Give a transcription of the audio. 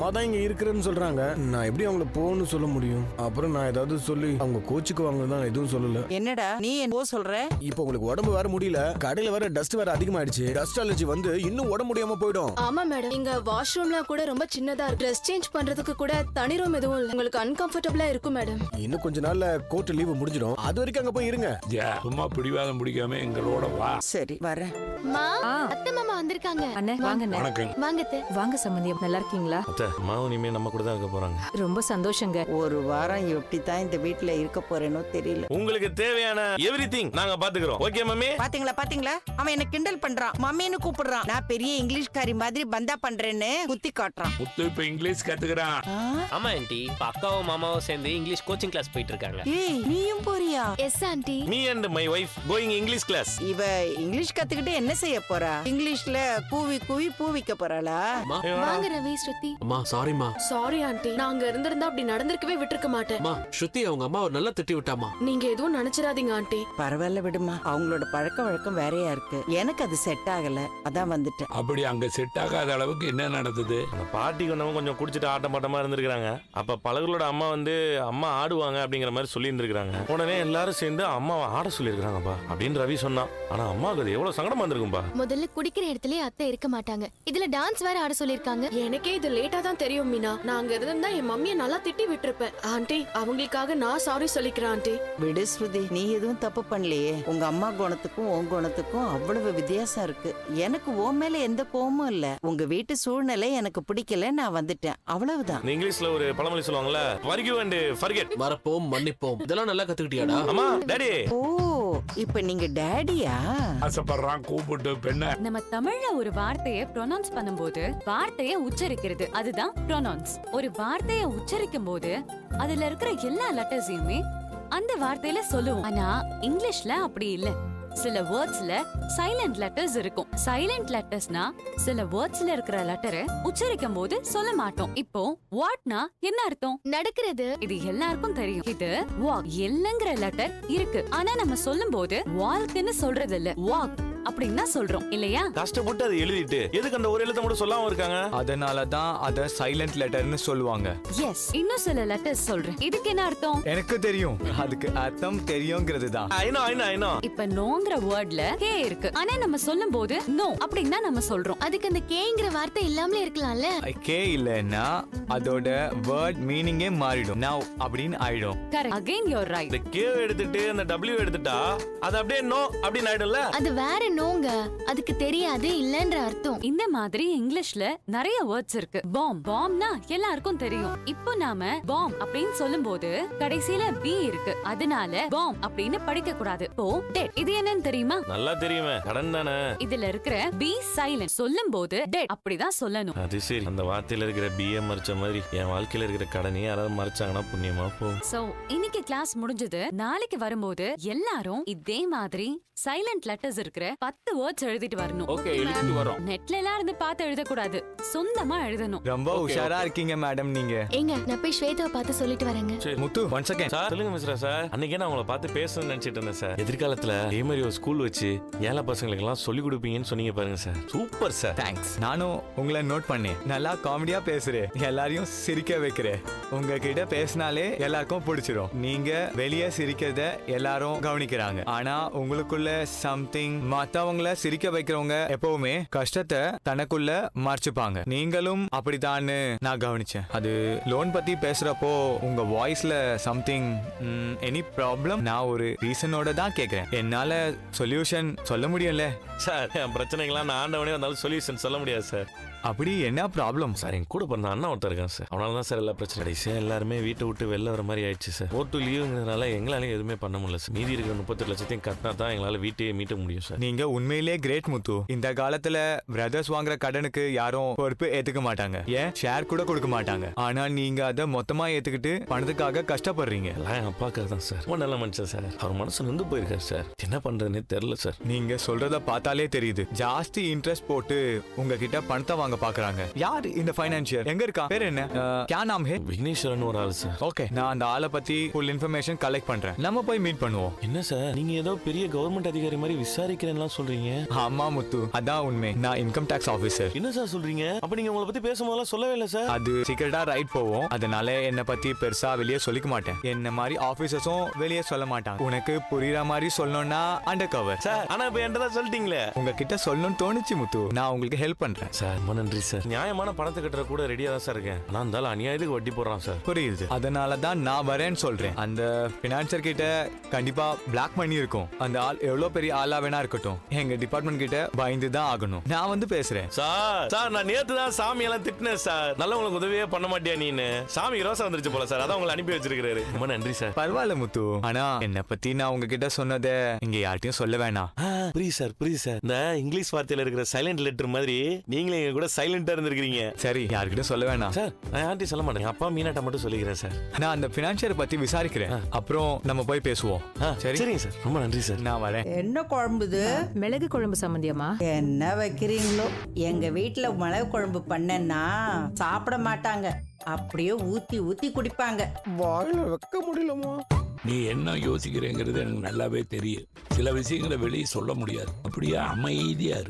அம்மா தான் இங்க இருக்கிறேன்னு சொல்றாங்க. நான் எப்படி அவங்கள போன்னு சொல்ல முடியும்? அப்புறம் நான் ஏதாவது சொல்லி அவங்க கோச்சுக்குவாங்க தான் எதுவும் சொல்லல. என்னடா நீ என்ன சொல்ற? இப்போ உங்களுக்கு உடம்பு வேற முடியல, கடையில வேற டஸ்ட் வேற அதிகமாயிடுச்சு. டஸ்ட் அலர்ஜி வந்து இன்னும் உடம்பு முடியாம போயிடும். ஆமா மேடம், இங்க வாஷ்ரூம்ல கூட ரொம்ப சின்னதா இருக்கு. ட்ரெஸ் சேஞ்ச் பண்றதுக்கு கூட தனி ரூம் எதுவும் இல்ல. உங்களுக்கு அன்கம்ஃபர்டபிளா இருக்கும் மேடம். இன்னும் கொஞ்ச நாள்ல கோர்ட் லீவு முடிஞ்சிடும். அது வரைக்கும் அங்க போய் இருங்க. சும்மா பிடிவாதம் பிடிக்காம எங்களோட வா. சரி வரேன். மா, அத்தை மாமா வந்திருக்காங்க. அண்ணே வாங்க. வணக்கம். வாங்க அத்தை. வாங்க சம்பந்தி, நல்லா இருக்கீங்களா? அத்தை மாவு இனிமே நம்ம கூட தான் இருக்க போறாங்க. ரொம்ப சந்தோஷங்க. ஒரு வாரம் எப்படித்தான் இந்த வீட்டுல இருக்க போறேனோ தெரியல. உங்களுக்கு தேவையான எவ்ரிதிங் நாங்க பாத்துக்கிறோம். Okay mummy? பாத்தீங்களா அவன் என்ன கிண்டல் பண்றான், மம்மின்னு கூப்பிடுறான். நான் பெரிய இங்கிலீஷ்காரி மாதிரி பந்தா பண்றேன்னு குத்தி காட்டுறான். முத்து இப்ப இங்கிலீஷ் கத்துக்கிறான். ஆமா ஆண்டி, அக்காவும் மாமாவும் சேர்ந்து இங்கிலீஷ் கோச்சிங் கிளாஸ் போயிட்டு இருக்காங்க. ஏய் நீயும் போறியா? Yes aunty. Me and my wife going English class. இவ இங்கிலீஷ் கத்துக்கிட்டு என்ன செய்ய போறா? இங்கிலீஷ்ல கூவி கூவி பூ விக்க போறாளா? வாங்க ரவி, ஸ்ருதி. அம்மா சாரிமா. சாரி ஆண்டி, நான் அங்க இருந்திருந்தா அப்படி நடந்திருக்கவே விட்டுருக்க மாட்டேன். அம்மா ஸ்ருதி அவங்க அம்மா நல்லா திட்டி விட்டாமா. நீங்க எதுவும் நினைச்சிடாதீங்க ஆண்டி. பரவாயில்ல விடுமா, அவங்களோட பழக்க வழக்கம் வேறையா இருக்கு. எனக்கு அது செட் ஆகல, அதான் வந்துட்டேன். அப்படி அங்க செட் ஆகாத அளவுக்கு என்ன நடந்தது? அந்த பாட்டி கொண்டவங்க கொஞ்சம் குடிச்சிட்டு ஆட்டம் பாட்டமா இருந்திருக்காங்க. அப்ப பழகளோட அம்மா வந்து அம்மா ஆடுவாங்க அப்படிங்கிற மாதிரி சொல்லி இருந்திருக்காங்க. உடனே எல்லாரும் சேர்ந்து அம்மாவை ஆட சொல்லியிருக்காங்கப்பா அப்படின்னு ரவி சொன்னான். ஆனா அம்மாவுக்கு அது எவ்வளவு சங்கடமா இருந்திருக்கும்பா. முதல்ல குடிக்கிற இடத்துலயே அத்தை இருக்க மாட்டாங்க, இதுல டான்ஸ் வேற ஆட சொல்லிருக்காங்க. எனக்கே இது லேட்டா தான் தெரியும் மீனா. நான் அங்க இருந்தா என் மம்மியை நல்லா திட்டி விட்டுருப்பேன். ஆண்டி, அவங்களுக்காக நான் சாரி சொல்லிக்கிறேன் ஆண்டி. விடு ஸ்ருதி, நீ எதுவும் தப்பு பண்ணலையே. உங்க அம்மா குணத்துக்கும் உன் குணத்துக்கும் அவ்வளவு வித்தியாசம் இருக்கு. எனக்கு உன் மேல எந்த கோவமும் இல்ல. உங்க வீட்டு சூழ்நிலை எனக்கு பிடிக்கல, நான் வந்துட்டேன், அவ்வளவுதான். இங்கிலீஷ்ல ஒரு பழமொழி சொல்லுவாங்கல்ல, forgive and forget. மறப்போம் மன்னிப்போம், இதெல்லாம் நல்லா கத்துக்கிட்டியாடா? அம்மா டாடி. ஓ இப்ப நீங்க டேடியா? ஆசைப்படுறான் கூப்பிட்டு பெண்ண. நம்ம தமிழ்ல ஒரு வார்த்தையை ப்ரொனவுன்ஸ் பண்ணும்போது வார்த்தையை உச்சரிக்கிறது, அதுதான் ப்ரொனவுன்ஸ். ஒரு வார்த்தையை உச்சரிக்கும் போது அதுல இருக்கிற எல்லா லெட்டர்ஸையுமே அந்த வார்த்தையில சொல்லுவோம். ஆனா இங்கிலீஷ்ல அப்படி இல்ல. சில வேர்ட்ஸ்ல சைலண்ட் லெட்டர்ஸ் இருக்கும். சைலண்ட் லெட்டர்ஸ்னா சில வேர்ட்ஸ்ல இருக்கிற லெட்டரை உச்சரிக்கும் போது சொல்ல மாட்டோம். இப்போ வாட்னா என்ன அர்த்தம்? நடக்கிறது. இது எல்லாருக்கும் தெரியும். இது வாக். எல்லுங்கிற லெட்டர் இருக்கு, ஆனா நம்ம சொல்லும் போது வால்க்னு சொல்றது இல்ல, வாக் அப்படின்னா சொல்றோம் இல்லையா? கஷ்டப்பட்டு அதை எழுதிட்டு எதுக்கு அந்த ஒரு எழுத்த மட்டும் சொல்லாம இருக்காங்க? அதனாலதான் அத சைலண்ட் லெட்டர்னு சொல்லுவாங்க. எஸ், இன்னும் சில லெட்டர்ஸ் சொல்றேன். இதுக்கு என்ன அர்த்தம்? எனக்கு தெரியும், அதுக்கு அர்த்தம் தெரியுங்கிறது தான். I know. இப்ப நோங்கிற வேர்ட்ல கே இருக்கு, ஆனா நம்ம சொல்லும் போது நோ அப்படின்னா நம்ம சொல்றோம். அதுக்கு அந்த கேங்கிற வார்த்தை இல்லாமலே இருக்கலாம்ல. கே இல்லைன்னா அதோட வேர்ட் மீனிங்கே மாறிடும். நவ் அப்படின்னு ஆயிடும். Correct. Again you are right. இந்த கே எடுத்துட்டு அந்த W எடுத்துட்டா அது அப்படியே நோ அப்படின்னு ஆயிடும்ல. அது வேற நோங்க, அதுக்கு தெரியாது இல்லன்ற அர்த்தம். இந்த மாதிரி இங்கிலீஷ்ல நிறைய வேர்ட்ஸ் இருக்கு. பாம்னா எல்லாருக்கும் தெரியும். இப்போ நாம பாம் அப்படின்னு சொல்லும்போது கடைசியில பி இருக்கு, அதனால பாம் அப்படின்னு படிக்க கூடாது. இப்போ டெட், இது என்னன்னு தெரியுமா? நல்லா தெரியுமே, கடன் தானே. இதுல இருக்கிற பி சைலண்ட், சொல்லும்போது டெட் அப்படிதான் சொல்லணும். அது சரி. அந்த வார்த்தையில இருக்கிற பிஏ மறைச்ச மாதிரி என் வாழ்க்கையில இருக்கிற கடனையே யாராவது மறைச்சாங்கன்னா புண்ணியமா போகும். சோ இன்னைக்கு கிளாஸ் முடிஞ்சது. நாளைக்கு வரும்போது எல்லாரும் இதே மாதிரி சைலண்ட் லெட்டர்ஸ் இருக்கிற 10 வேர்ட்ஸ் எழுதிட்டு வரணும். ஓகே, எழுதிட்டு வரோம். நெட்ல எல்லாம் இருந்து பார்த்து எழுத கூடாது, சொந்தமா எழுதணும். ரொம்ப உஷாரா இருக்கீங்க மேடம் நீங்க. ஏங்க, நான் போய் ஸ்வேதாவை பார்த்து சொல்லிட்டு வரேங்க. முத்து ஒன் செகண்ட். சார் சொல்லுங்க மிஸ்ரா. சார் அன்னைக்கே நான் உங்களை பார்த்து பேசணும்னு நினைச்சிட்டு இருந்தேன் சார். எதிர்காலத்துல இதே மாதிரி ஒரு ஸ்கூல் வச்சு ஏழை பசங்களுக்கு எல்லாம் சொல்லி கொடுப்பீங்கன்னு சொன்னீங்க பாருங்க சார். Super sir. தேங்க்ஸ். நானும் உங்களை நோட் பண்ணேன். நல்லா காமெடியா பேசுறேன், எல்லாரையும் சிரிக்க வைக்கிறேன். உங்ககிட்ட பேசினாலே எல்லாருக்கும் பிடிச்சிரும். நீங்க வெளியே சிரிக்கிறத எல்லாரும் கவனிக்கிறாங்க, ஆனா உங்களுக்குள்ள சம்திங். மத்தவங்கள சிரிக்க வைக்கிறவங்க எப்பவுமே கஷ்டத்தை தனக்குள்ள மறைச்சுப்பாங்க. நீங்களும் அப்படித்தான்னு நான் கவனிச்சேன். அது லோன் பத்தி பேசுறப்போ உங்க வாய்ஸ்ல சம்திங். Any problem? நான் ஒரு ரீசனோட தான் கேக்குறேன். என்னால சொல்யூஷன் சொல்ல முடியும்ல சார்? என் பிரச்சனைகள்லாம் நான் ஆண்டவனே வந்தாலும் சொல்யூஷன் சொல்ல முடியாது சார். அப்படி என்ன ப்ராப்ளம்? சார் என் கூட பிறந்த அண்ணா ஒருத்தர் இருக்கான் சார். அவனால தான் சார் எல்லா பிரச்சனை. கடைசியா எல்லாருமே வீட்டை விட்டு வெளில வர மாதிரி ஆயிடுச்சு சார். ஓட்டு லீவுங்கிறதுனால எங்களாலையும் எதுவுமே பண்ண முடியல சார். மீதி இருக்கிற 38 லட்சத்தையும் கட்டினா தான் எங்களால வீட்டையே மீட்ட முடியும் சார். நீங்க உண்மையிலேயே கிரேட் முத்து. இந்த காலத்துல பிரதர்ஸ் வாங்குற கடனுக்கு யாரும் பொறுப்பு ஏத்துக்க மாட்டாங்க, ஏன் ஷேர் கூட கொடுக்க மாட்டாங்க. ஆனா நீங்க அதை மொத்தமா ஏத்துக்கிட்டு பணத்துக்காக கஷ்டப்படுறீங்க. எல்லாம் என் அப்பாக்காக தான் சார். ரொம்ப நல்ல மனுஷன் சார். அவர் மனசு நொந்து போயிருக்காரு சார். என்ன பண்றதுன்னே தெரியல சார். நீங்க சொல்றத பார்த்தாலே தெரியுது. ஜாஸ்தி இன்ட்ரெஸ்ட் போட்டு உங்ககிட்ட பணத்தை வாங்க பாக்குறாங்க. யார் இந்த ஃபைனான்சியர்? எங்க இருக்கா? பேர் என்ன? क्या नाम है? விக்னேஸ்வரன் ஒரு ஆள் சார். ஓகே, நான் அந்த ஆளை பத்தி ஃபுல் இன்ஃபர்மேஷன் கலெக்ட் பண்றேன். நம்ம போய் மீட் பண்ணுவோம். என்ன சார் நீங்க ஏதோ பெரிய கவர்மெண்ட் அதிகாரி மாதிரி விசாரிக்கிறேன்னா சொல்றீங்க? ஆமா முத்து, அதான் உண்மை. நான் இன்கம் டாக்ஸ் ஆபீசர். என்ன சார் சொல்றீங்க? அப்ப நீங்க உங்களை பத்தி பேசும்போதெல்லாம் சொல்லவே இல்லை சார். அது சீக்கிரட்டா ரைட் போவோம். அதனால என்ன பத்தி பெருசா வெளியே சொல்லிக்க மாட்டேன். என்ன மாதிரி ஆபீசர்ஸும் வெளியே சொல்ல மாட்டாங்க. உனக்கு புரியுற மாதிரி சொல்லணும்னா அண்டர் கவர். சார் ஆனா இப்ப என்கிட்ட தான் சொல்லிட்டீங்களே. உங்ககிட்ட சொல்லணும்னு தோணுச்சு முத்து. நான் உங்களுக்கு ஹெல்ப் பண்றேன். சார் ரொம்ப நன்றி சார். நியாயமான பணத்தை கட்டுற கூட ரெடியா தான் சார் இருக்கேன். ஆனா இருந்தாலும் அநியாயத்துக்கு வட்டி போடுறான் சார். புரியுது. அதனால தான் நான் வரேன்னு சொல்றேன். அந்த பினான்சர் கிட்ட கண்டிப்பா பிளாக் மணி இருக்கும். அந்த ஆள் எவ்வளவு பெரிய ஆளா வேணா இருக்கட்டும், எங்க டிபார்ட்மெண்ட் கிட்ட பயந்து தான் ஆகணும். நான் வந்து பேசுறேன். சார் நான் நேத்து தான் சாமி எல்லாம் திட்டினேன் சார். நல்லவங்களுக்கு உதவியே பண்ண மாட்டியா நீன்னு. சாமி ரோசா வந்துருச்சு போல சார். அதான் உங்களை அனுப்பி வச்சிருக்காரு. ரொம்ப நன்றி சார். பரவாயில்ல முத்து. ஆனா என்ன பத்தி நான் உங்ககிட்ட சொன்னதை இங்க யார்ட்டையும் சொல்ல வேணாம். புரியுது சார் புரியுது சார். இந்த இங்கிலீஷ் வார்த்தையில இருக்கிற சைலண்ட் லெட்டர் மாதிரி நீங்களே எங்க கூட சைலண்டா இருந்திருக்கீங்க. சரி, யார்கிட்டயும் சொல்ல வேணாம் சார். நான் யார்ட்டையும் சொல்ல மாட்டேன். அப்பா மீனாட்ட மட்டும் சொல்லிக்கிறேன் சார். நான் அந்த பினான்சியரை பத்தி விசாரிக்கிறேன். அப்புறம் நம்ம போய் பேசுவோம். சரிங்க சார். ரொம்ப நன்றி சார். நான் வரேன். என்ன குழம்புது? மிளகு குழம்பு சம்பந்தியமா? என்ன வைக்கிறீங்களோ? எங்க வீட்டுல மிளகு குழம்பு பண்ணேன்னா சாப்பிட மாட்டாங்க. அப்படியே ஊத்தி ஊத்தி குடிப்பாங்க. வாயில வைக்க முடியலமா. நீ என்ன யோசிக்கிறேங்கிறது எனக்கு நல்லாவே தெரியும். சில விஷயங்களை வெளியே சொல்ல முடியாது. அப்படியே அமைதியா இரு.